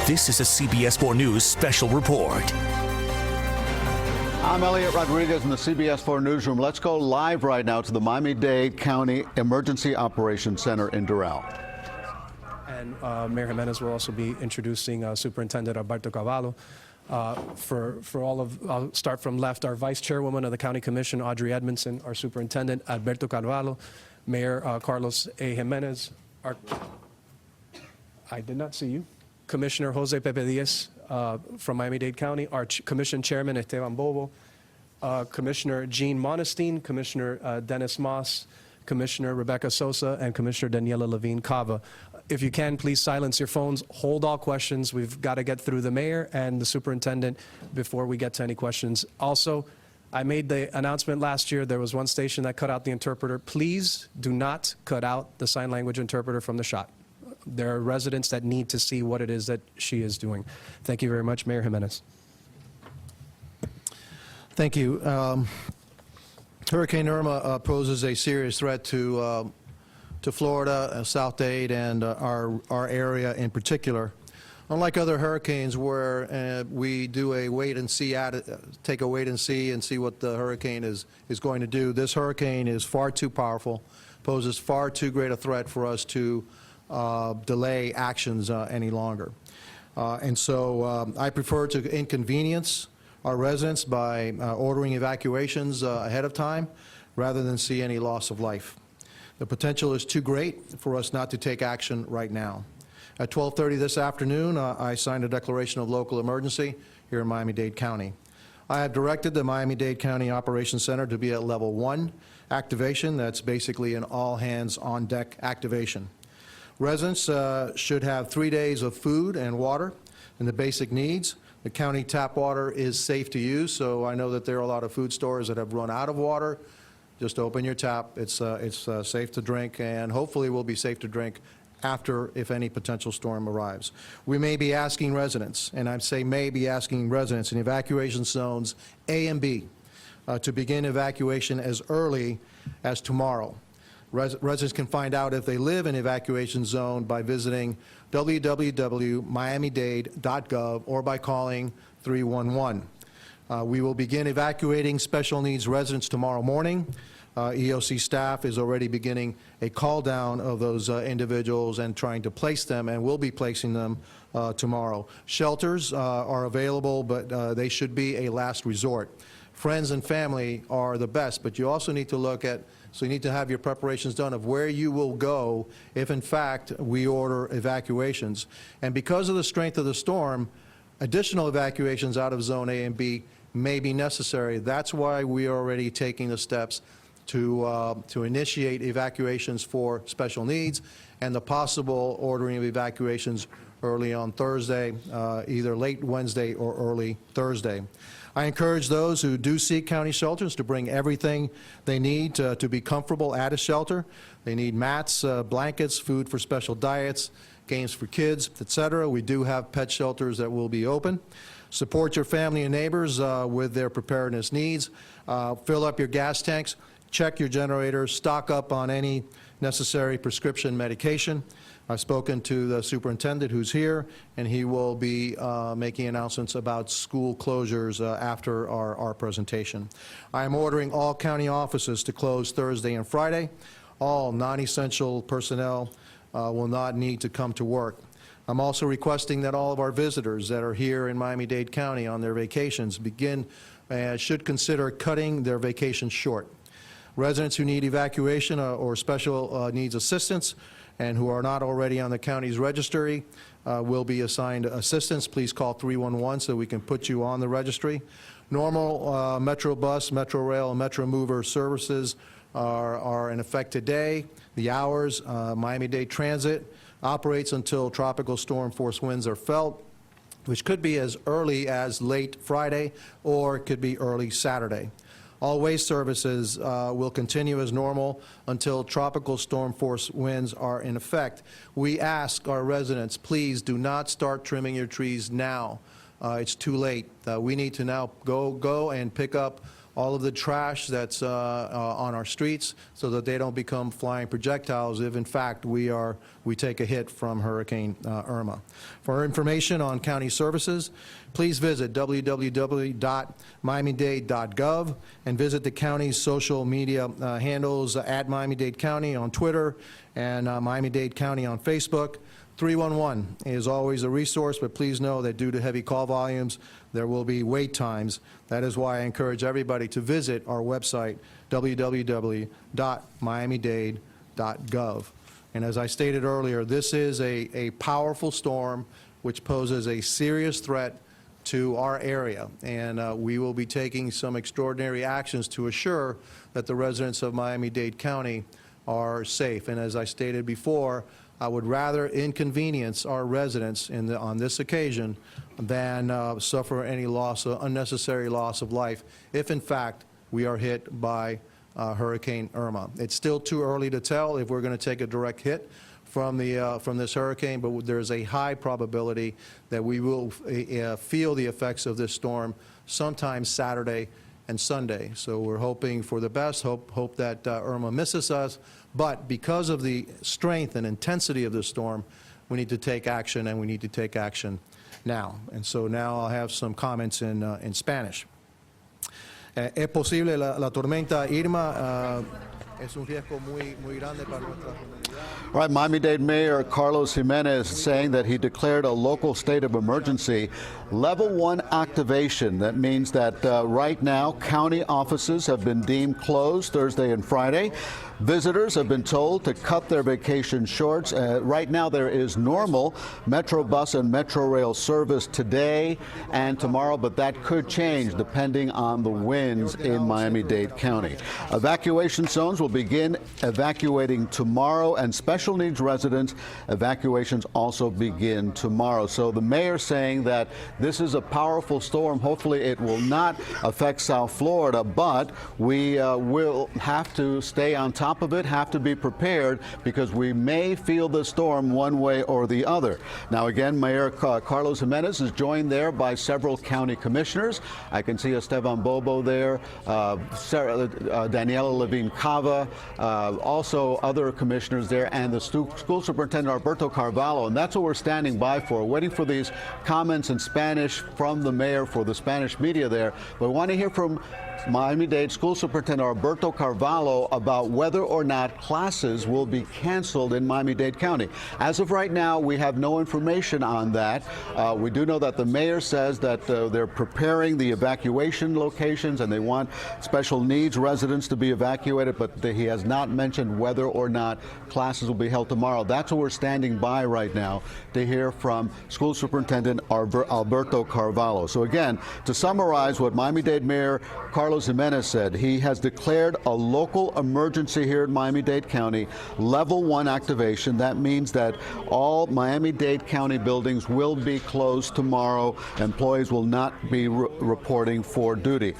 This is a CBS 4 News special report. I'm Elliot Rodriguez in the CBS 4 newsroom. Let's go live right now to the Miami-Dade County Emergency Operations Center in Doral. And Mayor Jimenez will also be introducing Superintendent Alberto Cavallo. I'll start from left, our Vice Chairwoman of the County Commission, Audrey Edmondson, our Superintendent, Alberto Cavallo, Mayor Carlos A. Jimenez, I did not see you, Commissioner Jose Pepe Diaz from Miami-Dade County, our Commission Chairman, Esteban Bobo, Commissioner Jean Monestein, Commissioner Dennis Moss, Commissioner Rebecca Sosa, and Commissioner Daniela Levine Cava. If you can, please silence your phones. Hold all questions. We've got to get through the mayor and the superintendent before we get to any questions. Also, I made the announcement last year. There was one station that cut out the interpreter. Please do not cut out the sign language interpreter from the shot. There are residents that need to see what it is that she is doing. Thank you very much, Mayor Jimenez. Thank you. Hurricane Irma poses a serious threat to Florida, South Dade, and our area in particular. Unlike other hurricanes where we do a wait and see, take a wait and see what the hurricane is going to do, this hurricane is far too powerful, poses far too great a threat for us to delay actions any longer. And so I prefer to inconvenience our residents by ordering evacuations ahead of time rather than see any loss of life. The potential is too great for us not to take action right now. At 12:30 this afternoon, I signed a declaration of local emergency here in Miami-Dade County. I have directed the Miami-Dade County Operations Center to be at level 1 activation. That's basically an all-hands-on-deck activation. Residents should have 3 days of food and water and the basic needs. The county tap water is safe to use, so I know that there are a lot of food stores that have run out of water. Just open your tap. It's safe to drink, and hopefully will be safe to drink after, if any potential storm arrives. We may be asking residents, and I say may be asking residents in evacuation zones A and B to begin evacuation as early as tomorrow. Residents can find out if they live in evacuation zone by visiting www.miamidade.gov or by calling 311. We will begin evacuating special needs residents tomorrow morning. EOC staff is already beginning a call down of those individuals and trying to place them, and will be placing them tomorrow. Shelters are available, but they should be a last resort. Friends and family are the best, but you also need to look at, so you need to have your preparations done of where you will go if in fact we order evacuations. And because of the strength of the storm, additional evacuations out of zone A and B may be necessary. That's why we are already taking the steps to initiate evacuations for special needs and the possible ordering of evacuations early on Thursday, either late Wednesday or early Thursday. I encourage those who do seek county shelters to bring everything they need to be comfortable at a shelter. They need mats, blankets, food for special diets, games for kids, etc. We do have pet shelters that will be open. Support your family and neighbors with their preparedness needs. Fill up your gas tanks, check your generators, stock up on any necessary prescription medication. I've spoken to the superintendent who's here, and he will be making announcements about school closures after our presentation. I am ordering all county offices to close Thursday and Friday. All non-essential personnel will not need to come to work. I'm also requesting that all of our visitors that are here in Miami-Dade County on their vacations should consider cutting their vacation short. Residents who need evacuation or special needs assistance and who are not already on the county's registry will be assigned assistance. Please call 311 so we can put you on the registry. Normal Metro Bus, Metro Rail, and Metro Mover services are in effect today. The hours, Miami-Dade Transit operates until tropical storm force winds are felt, which could be as early as late Friday or it could be early Saturday. All waste services will continue as normal until tropical storm force winds are in effect. We ask our residents, please do not start trimming your trees now. It's too late. We need to now go and pick up all of the trash that's on our streets so that they don't become flying projectiles if, in fact, we take a hit from Hurricane Irma. For information on county services, please visit www.miamidade.gov and visit the county's social media handles at Miami-Dade County on Twitter and Miami-Dade County on Facebook. 311 is always a resource, but please know that due to heavy call volumes, there will be wait times. That is why I encourage everybody to visit our website, www.miamidade.gov. And as I stated earlier, this is a powerful storm which poses a serious threat to our area, and we will be taking some extraordinary actions to assure that the residents of Miami-Dade County are safe. And as I stated before, I would rather inconvenience our residents on this occasion than suffer any unnecessary loss of life if, in fact, we are hit by Hurricane Irma. It's still too early to tell if we're going to take a direct hit from this hurricane, but there's a high probability that we will feel the effects of this storm sometime Saturday and Sunday. So we're hoping for the best, hope that Irma misses us, but because of the strength and intensity of the storm, we need to take action, and we need to take action now. And so now I'll have some comments in Spanish. Es posible la tormenta Irma es un riesgo muy grande para nuestra comunidad. All right, Miami-Dade Mayor Carlos Jimenez saying that he declared a local state of emergency. Level 1 activation. That means that right now county offices have been deemed closed Thursday and Friday. Visitors have been told to cut their vacation short. Right now there is normal Metro bus and Metro rail service today and tomorrow, but that could change depending on the winds in Miami-Dade County. Evacuation zones will begin evacuating tomorrow, and special needs residents evacuations also begin tomorrow. So the mayor saying that this is a powerful storm. Hopefully it will not affect South Florida, but we will have to stay on top of it, have to be prepared, because we may feel the storm one way or the other. Now again, Mayor Carlos Jimenez is joined there by several county commissioners. I can see Esteban Bobo there, Daniela Levine Cava, also other commissioners there, and the school superintendent Alberto Carvalho. And that's what we're standing by for, waiting for these comments in Spanish from the mayor for the Spanish media there. But we want to hear from Miami-Dade School Superintendent Alberto Carvalho about whether or not classes will be canceled in Miami-Dade County. As of right now, we have no information on that. We do know that the mayor says that they're preparing the evacuation locations and they want special needs residents to be evacuated, but he has not mentioned whether or not classes will be held tomorrow. That's what we're standing by right now to hear from School Superintendent Alberto Carvalho. So again, to summarize what Miami-Dade Mayor Carlos Jimenez said, he has declared a local emergency here in Miami-Dade County, level 1 activation. That means that all Miami-Dade County buildings will be closed tomorrow. Employees will not be reporting for duty.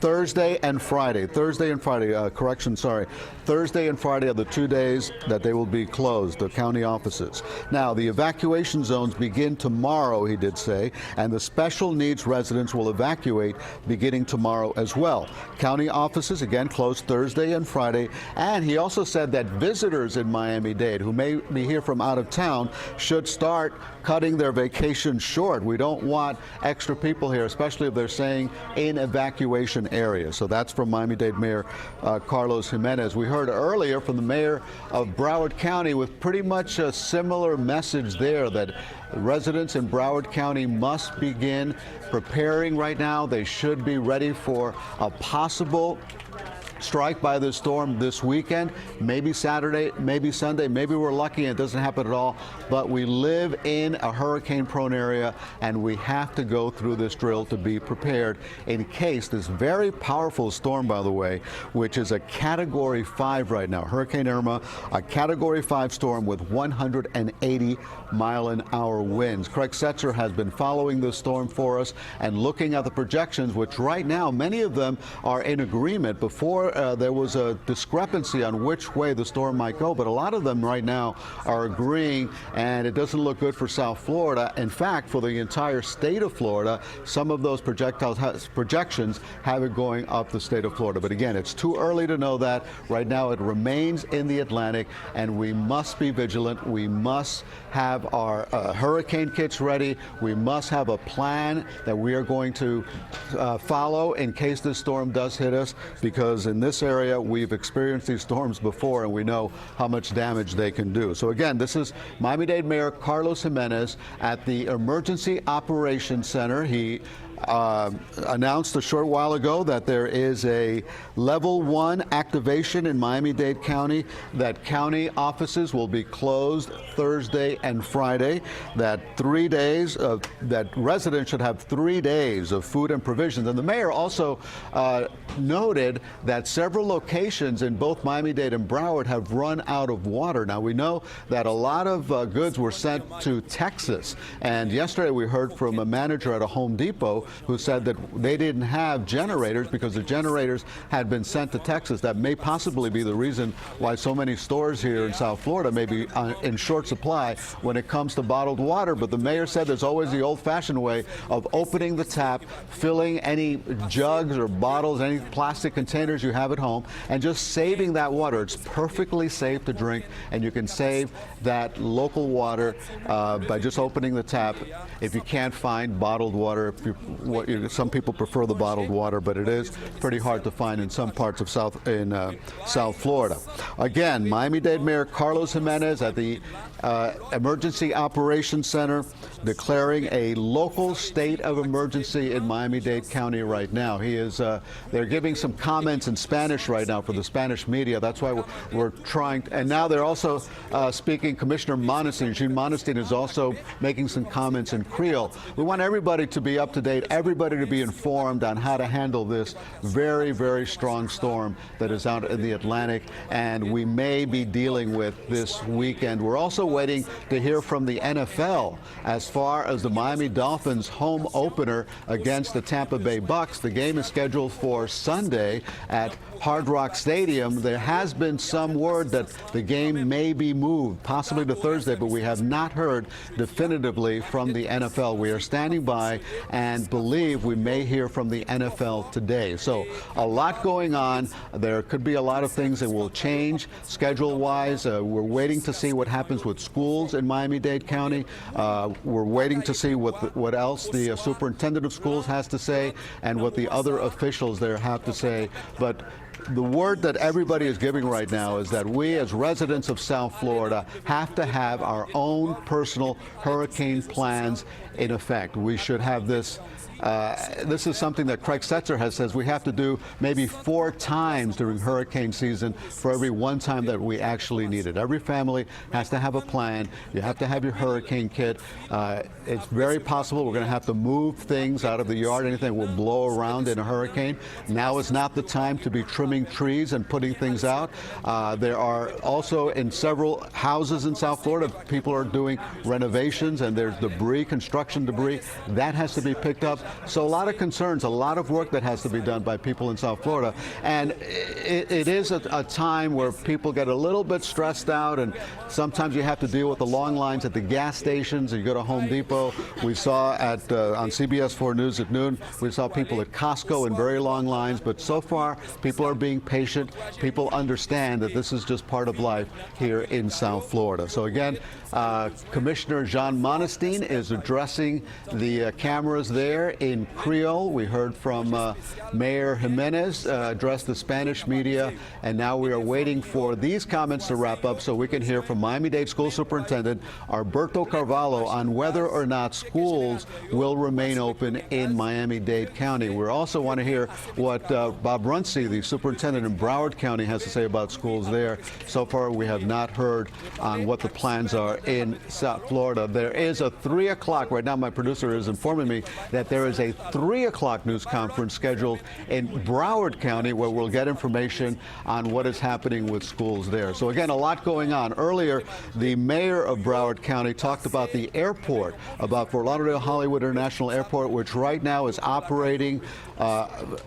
Thursday and Friday, Thursday and Friday are the 2 days that they will be closed, the county offices. Now, the evacuation zones begin tomorrow, he did say, and the special needs residents will evacuate beginning tomorrow as well. County offices, again, closed Thursday and Friday, and he also said that visitors in Miami-Dade who may be here from out of town should start cutting their vacation short. We don't want extra people here, especially if they're staying in evacuation areas. So that's from Miami-Dade Mayor Carlos Jimenez. We heard earlier from the mayor of Broward County with pretty much a similar message there, that residents in Broward County must begin preparing right now. They should be ready for a possible strike by this storm this weekend, maybe Saturday, maybe Sunday, maybe we're lucky and it doesn't happen at all, but we live in a hurricane-prone area and we have to go through this drill to be prepared in case this very powerful storm, by the way, which is a Category 5 right now, Hurricane Irma, a Category 5 storm with 180-mile-an-hour winds. Craig Setzer has been following this storm for us and looking at the projections, which right now, many of them are in agreement. Before there was a discrepancy on which way the storm might go, but a lot of them right now are agreeing, and it doesn't look good for South Florida. In fact, for the entire state of Florida, some of those projections have it going up the state of Florida. But again, it's too early to know that. Right now, it remains in the Atlantic, and we must be vigilant. We must have our hurricane kits ready. We must have a plan that we are going to follow in case this storm does hit us, because in this area, we've experienced these storms before, and we know how much damage they can do. So again, this is Miami-Dade Mayor Carlos Jimenez at the Emergency Operations Center. He announced a short while ago that there is a level 1 activation in Miami-Dade County, that county offices will be closed Thursday and Friday, that that residents should have 3 days of food and provisions. And the mayor also noted that several locations in both Miami-Dade and Broward have run out of water. Now, we know that a lot of goods were sent to Texas, and yesterday we heard from a manager at a Home Depot who said that they didn't have generators because the generators had been sent to Texas. That may possibly be the reason why so many stores here in South Florida may be in short supply when it comes to bottled water. But the mayor said there's always the old-fashioned way of opening the tap, filling any jugs or bottles, any plastic containers you have at home, and just saving that water. It's perfectly safe to drink, and you can save that local water by just opening the tap. If you can't find bottled water, some people prefer the bottled water, but it is pretty hard to find in some parts of South Florida. Again, Miami-Dade Mayor Carlos Jimenez at the Emergency Operations Center declaring a local state of emergency in Miami-Dade County right now. They're giving some comments in Spanish right now for the Spanish media. That's why we're trying. And now they're also speaking. Commissioner Monestein, Jean Monestein, is also making some comments in Creole. We want everybody to be up to date, everybody to be informed on how to handle this very, very strong storm that is out in the Atlantic, and we may be dealing with this weekend. We're also waiting to hear from the NFL as far as the Miami Dolphins home opener against the Tampa Bay Bucks. The game is scheduled for Sunday at Hard Rock Stadium. There has been some word that the game may be moved, possibly to Thursday, but we have not heard definitively from the NFL. We are standing by and believe we may hear from the NFL today. So a lot going on. There could be a lot of things that will change schedule-wise. We're waiting to see what happens with schools in Miami-Dade County. We're waiting to see what else the superintendent of schools has to say and what the other officials there have to say. But the word that everybody is giving right now is that we as residents of South Florida have to have our own personal hurricane plans in effect. We should have this. This is something that Craig Setzer says we have to do maybe 4 times during hurricane season for every one time that we actually need it. Every family has to have a plan. You have to have your hurricane kit. It's very possible we're going to have to move things out of the yard. Anything will blow around in a hurricane. Now is not the time to be trimming trees and putting things out. There are also in several houses in South Florida, people are doing renovations, and there's debris, construction debris, that has to be picked up. So a lot of concerns, a lot of work that has to be done by people in South Florida. And it is a time where people get a little bit stressed out, and sometimes you have to deal with the long lines at the gas stations. You go to Home Depot. We saw on CBS 4 News at noon, we saw people at Costco in very long lines. But so far, people are being patient. People understand that this is just part of life here in South Florida. So again, Commissioner Jean Monestein is addressing the cameras there in Creole. We heard from Mayor Jimenez address the Spanish media, and now we are waiting for these comments to wrap up so we can hear from Miami-Dade School Superintendent Alberto Carvalho on whether or not schools will remain open in Miami-Dade County. We also want to hear what Bob Runcie, the superintendent in Broward County, has to say about schools there. So far, we have not heard on what the plans are in South Florida. There is a 3 o'clock, right now my producer is informing me that there is is a 3 o'clock news conference scheduled in Broward County, where we'll get information on what is happening with schools there. So again, a lot going on. Earlier, the mayor of Broward County talked about the airport, about Fort Lauderdale Hollywood International Airport, which right now is operating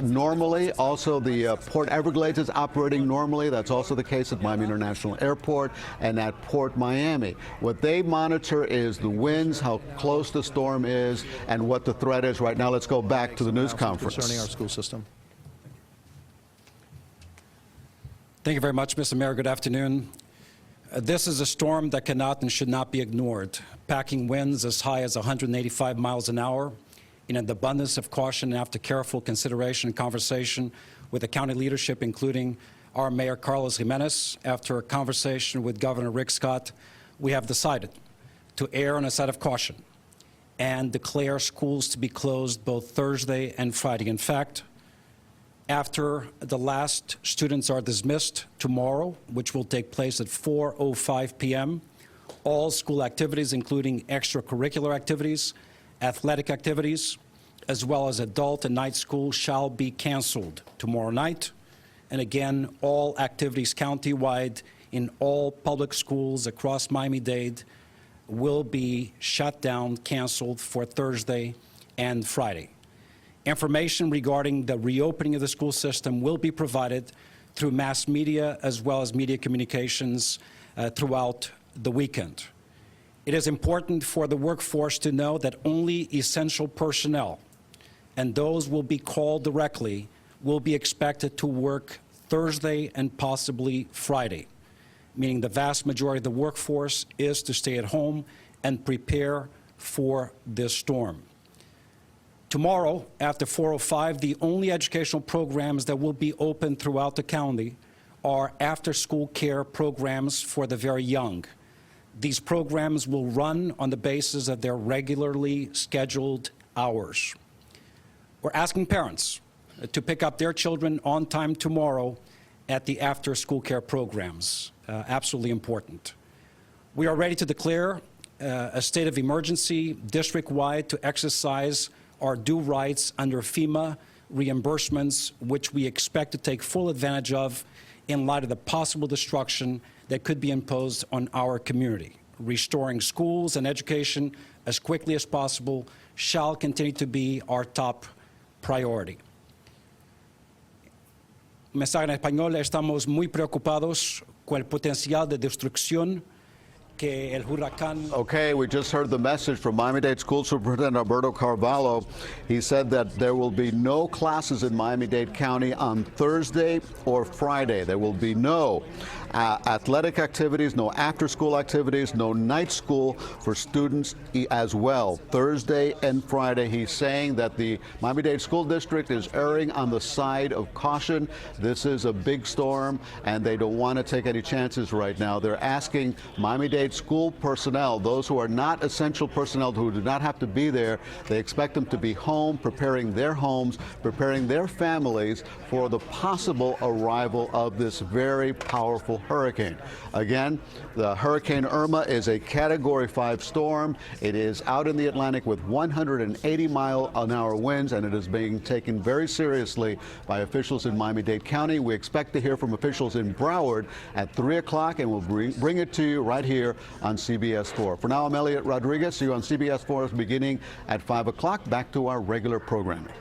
normally. Also, the Port Everglades is operating normally. That's also the case at Miami International Airport and at Port Miami. What they monitor is the winds, how close the storm is, and what the threat is. Right now, let's go back to the news conference. Concerning our school system. Thank you very much, Mr. Mayor. Good afternoon. This is a storm that cannot and should not be ignored. Packing winds as high as 185 miles an hour. In an abundance of caution and after careful consideration and conversation with the county leadership, including our Mayor Carlos Jimenez, after a conversation with Governor Rick Scott, we have decided to err on a side of caution and declare schools to be closed both Thursday and Friday. In fact, after the last students are dismissed tomorrow, which will take place at 4:05 p.m., all school activities, including extracurricular activities, athletic activities, as well as adult and night school, shall be canceled tomorrow night. And again, all activities countywide in all public schools across Miami-Dade will be shut down, canceled for Thursday and Friday. Information regarding the reopening of the school system will be provided through mass media as well as media communications throughout the weekend. It is important for the workforce to know that only essential personnel and those will be called directly will be expected to work Thursday and possibly Friday, meaning the vast majority of the workforce is to stay at home and prepare for this storm. Tomorrow, after 4:05, the only educational programs that will be open throughout the county are after-school care programs for the very young. These programs will run on the basis of their regularly scheduled hours. We're asking parents to pick up their children on time tomorrow at the after-school care programs. Absolutely important. We are ready to declare a state of emergency district-wide to exercise our due rights under FEMA reimbursements, which we expect to take full advantage of in light of the possible destruction that could be imposed on our community. Restoring schools and education as quickly as possible shall continue to be our top priority. Mensaje en español: estamos muy preocupados con el potencial de destrucción que el huracán. Okay, we just heard the message from Miami-Dade School Superintendent Alberto Carvalho. He said that there will be no classes in Miami-Dade County on Thursday or Friday. There will be no athletic activities, no after-school activities, no night school for students as well. Thursday and Friday, he's saying that the Miami-Dade School District is erring on the side of caution. This is a big storm, and they don't want to take any chances right now. They're asking Miami-Dade school personnel, those who are not essential personnel, who do not have to be there, they expect them to be home, preparing their homes, preparing their families for the possible arrival of this very powerful hurricane. Again, the Hurricane Irma is a Category 5 storm. It is out in the Atlantic with 180-mile-an-hour winds, and it is being taken very seriously by officials in Miami-Dade County. We expect to hear from officials in Broward at 3 o'clock, and we'll bring it to you right here on CBS 4. For now, I'm Elliot Rodriguez. See you on CBS 4 beginning at 5 o'clock. Back to our regular programming.